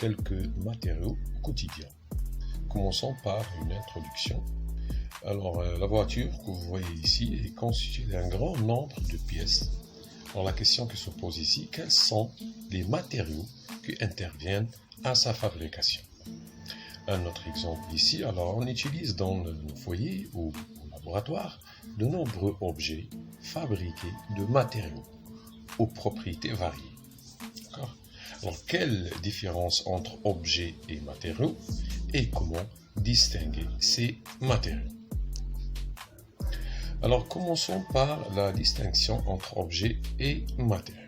quelques matériaux quotidiens. Commençons par une introduction. Alors, la voiture que vous voyez ici est constituée d'un grand nombre de pièces. Alors, la question qui se pose ici, quels sont les matériaux qui interviennent à sa fabrication? Un autre exemple ici, alors on utilise dans nos foyers ou au laboratoire de nombreux objets fabriqués de matériaux aux propriétés variées. Alors, quelle différence entre objets et matériaux et comment distinguer ces matériaux? Alors, commençons par la distinction entre objets et matériaux.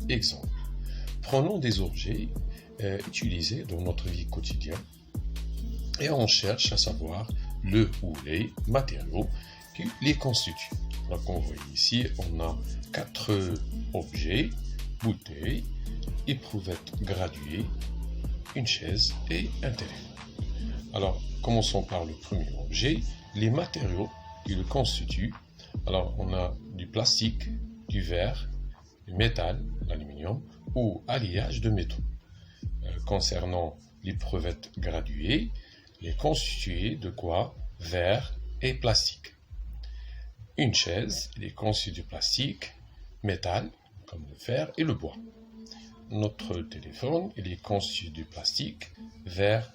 Exemple, prenons des objets utilisés dans notre vie quotidienne et on cherche à savoir le ou les matériaux qui les constituent. Donc, on voit ici, on a 4 objets, bouteilles, éprouvettes graduées, une chaise et un téléphone. Alors, commençons par le premier objet, les matériaux qui le constituent. Alors, on a du plastique, du verre, du métal, l'aluminium ou alliage de métaux. Concernant l'éprouvettes graduées, elle est constituée de quoi? Verre et plastique. Une chaise, elle est constituée de plastique, métal, comme le fer et le bois. Notre téléphone, il est constitué de plastique, verre,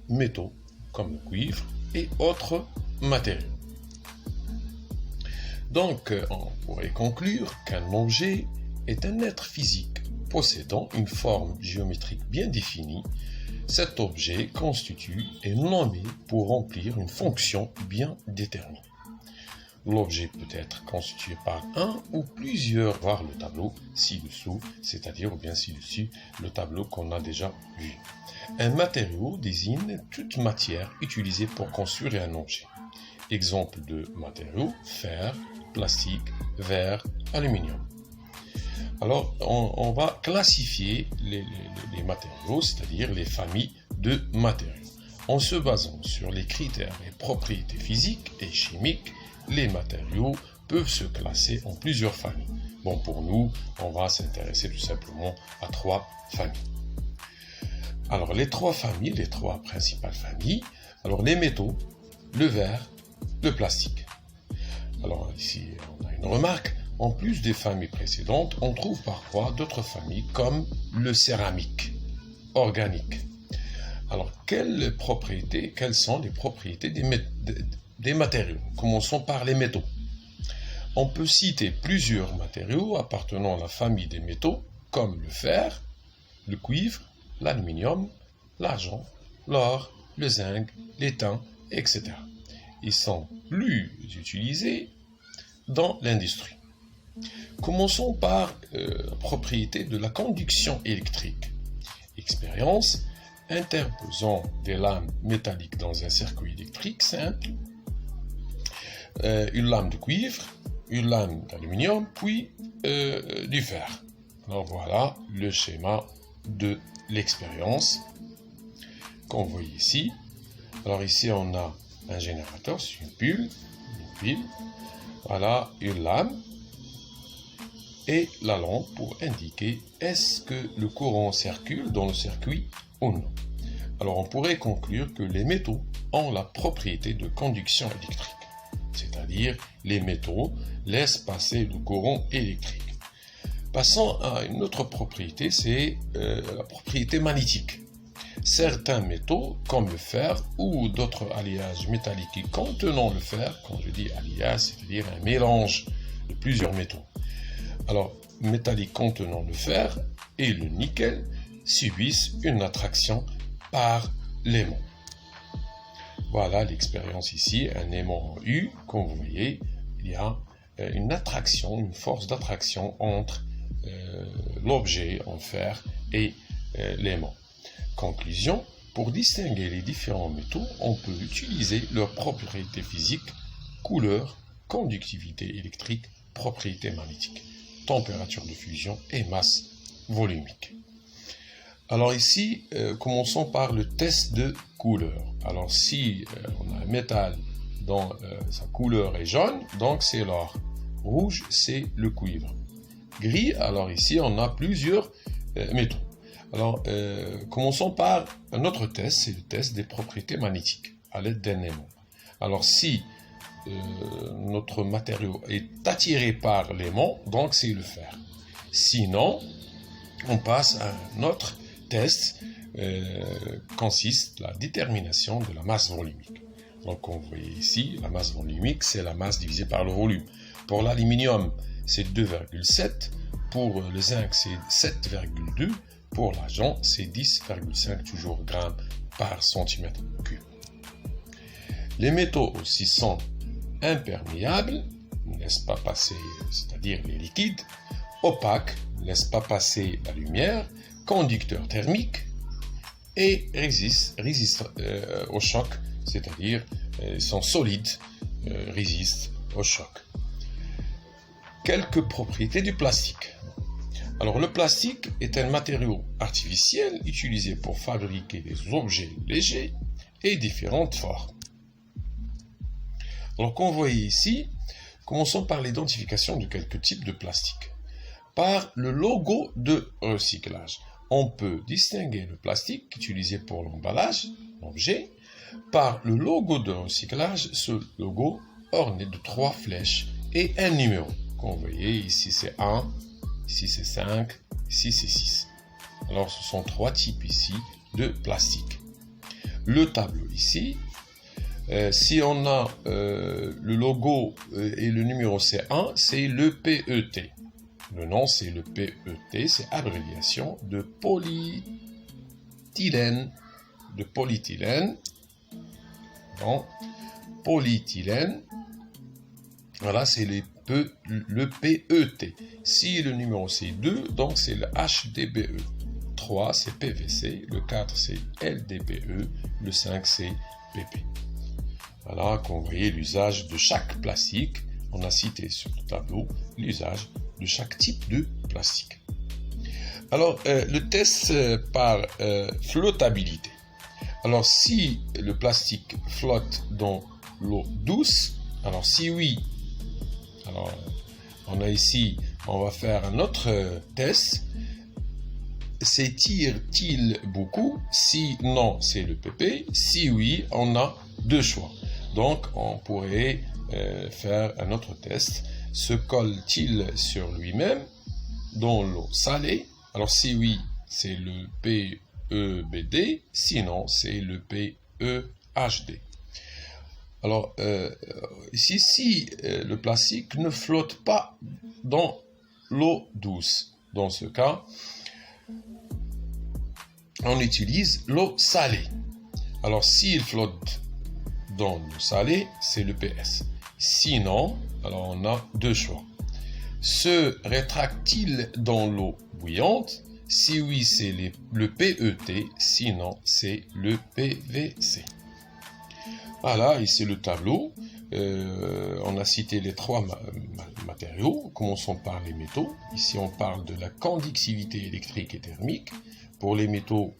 métaux, comme le cuivre et autres matériaux. Donc, on pourrait conclure qu'un objet est un être physique possédant une forme géométrique bien définie. Cet objet constitue et nommé pour remplir une fonction bien déterminée. L'objet peut être constitué par un ou plusieurs, voire le tableau ci-dessous, c'est-à-dire ou bien ci-dessus, le tableau qu'on a déjà vu. Un matériau désigne toute matière utilisée pour construire un objet. Exemple de matériaux, fer, plastique, verre, aluminium. Alors, on va classifier les matériaux, c'est-à-dire les familles de matériaux. En se basant sur les critères et propriétés physiques et chimiques, les matériaux peuvent se classer en plusieurs familles. Bon, pour nous, on va s'intéresser tout simplement à 3 familles. Alors, les 3 principales familles, alors les métaux, le verre, le plastique. Alors, ici, on a une remarque. En plus des familles précédentes, on trouve parfois d'autres familles comme le céramique, organique. Alors, quelles sont les propriétés des matériaux? Commençons par les métaux. On peut citer plusieurs matériaux appartenant à la famille des métaux, comme le fer, le cuivre, l'aluminium, l'argent, l'or, le zinc, l'étain, etc. Ils sont plus utilisés dans l'industrie. Commençons par la propriété de la conduction électrique. Expérience, interposant des lames métalliques dans un circuit électrique simple, une lame de cuivre, une lame d'aluminium, puis du fer. Alors voilà le schéma de l'expérience qu'on voit ici. Alors ici on a un générateur, c'est une pile, voilà une lame et la lampe pour indiquer est-ce que le courant circule dans le circuit ou non. Alors on pourrait conclure que les métaux ont la propriété de conduction électrique, c'est-à-dire les métaux laissent passer le courant électrique. Passons à une autre propriété, c'est la propriété magnétique. Certains métaux, comme le fer ou d'autres alliages métalliques contenant le fer, quand je dis alliage, c'est-à-dire un mélange de plusieurs métaux. Alors, métalliques contenant le fer et le nickel subissent une attraction par l'aimant. Voilà l'expérience ici, un aimant en U, comme vous voyez, il y a une attraction, une force d'attraction entre l'objet en fer et l'aimant. Conclusion, pour distinguer les différents métaux, on peut utiliser leurs propriétés physiques, couleur, conductivité électrique, propriétés magnétiques, température de fusion et masse volumique. Alors ici, commençons par le test de couleur. Alors si on a un métal dont sa couleur est jaune, donc c'est l'or. Rouge, c'est le cuivre. Gris, alors ici on a plusieurs métaux. Alors, commençons par un autre test, c'est le test des propriétés magnétiques à l'aide d'un aimant. Alors, si notre matériau est attiré par l'aimant, donc c'est le fer. Sinon, on passe à un autre test consiste la détermination de la masse volumique. Donc, on voit ici, la masse volumique, c'est la masse divisée par le volume. Pour l'aluminium, c'est 2,7. Pour le zinc, c'est 7,2. Pour l'argent, c'est 10,5 toujours grammes par centimètre cube. Les métaux aussi sont imperméables, ne laissent pas passer, c'est-à-dire les liquides, opaques, ne laissent pas passer la lumière, conducteurs thermiques et résistent au choc, c'est-à-dire sont solides, résistent au choc. Quelques propriétés du plastique. Alors le plastique est un matériau artificiel utilisé pour fabriquer des objets légers et différentes formes. Alors qu'on voit ici, commençons par l'identification de quelques types de plastique. Par le logo de recyclage, on peut distinguer le plastique utilisé pour l'emballage, l'objet, par le logo de recyclage, ce logo orné de 3 flèches et un numéro. Comme vous voyez, ici c'est 1, ici c'est 5, ici c'est 6. Alors ce sont 3 types ici de plastique. Le tableau ici, si on a le logo et le numéro c'est 1, c'est le PET. Le nom c'est le PET, c'est abréviation de polyéthylène. Donc, polyéthylène. Voilà, c'est le PET. Si le numéro c'est 2, donc c'est le HDPE. 3 c'est PVC, le 4 c'est LDPE, le 5 c'est PP. Voilà, qu'on voyait l'usage de chaque plastique. On a cité sur le tableau l'usage de chaque type de plastique. Alors, le test par flottabilité. Alors, si le plastique flotte dans l'eau douce, alors si oui, alors on a ici, on va faire un autre test. S'étire-t-il beaucoup? Si non, c'est le PP. Si oui, on a 2 choix. Donc, on pourrait faire un autre test. Se colle-t-il sur lui-même dans l'eau salée? Alors, si oui, c'est le PEBD. Sinon, c'est le PEHD. Alors, ici, si le plastique ne flotte pas dans l'eau douce, dans ce cas, on utilise l'eau salée. Alors, s'il flotte dans l'eau salée, c'est le PS. Sinon, alors on a 2 choix. Se rétracte-t-il dans l'eau bouillante? Si oui, c'est le PET. Sinon, c'est le PVC. Voilà, ici le tableau. On a cité les 3 matériaux. Commençons par les métaux. Ici, on parle de la conductivité électrique et thermique. Pour les métaux,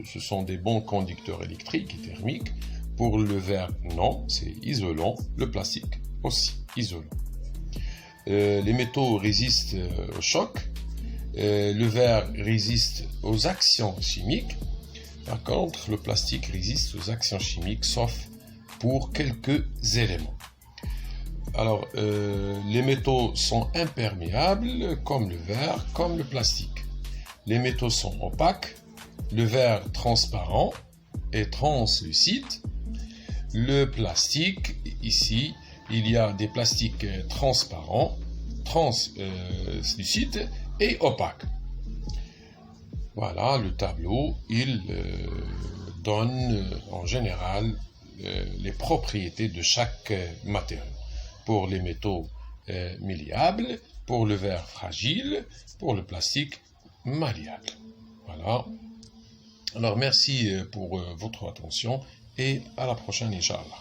ce sont des bons conducteurs électriques et thermiques. Pour le verre, non, c'est isolant. Le plastique, aussi isolant. Les métaux résistent au choc. Le verre résiste aux actions chimiques. Par contre, le plastique résiste aux actions chimiques, sauf pour quelques éléments. Alors, les métaux sont imperméables, comme le verre, comme le plastique. Les métaux sont opaques, le verre transparent et translucide. Le plastique, ici, il y a des plastiques transparents, translucides et opaques. Voilà, le tableau, il donne en général les propriétés de chaque matériau. Pour les métaux malléables, pour le verre fragile, pour le plastique malléable. Voilà. Alors merci pour votre attention et à la prochaine, Inch'Allah.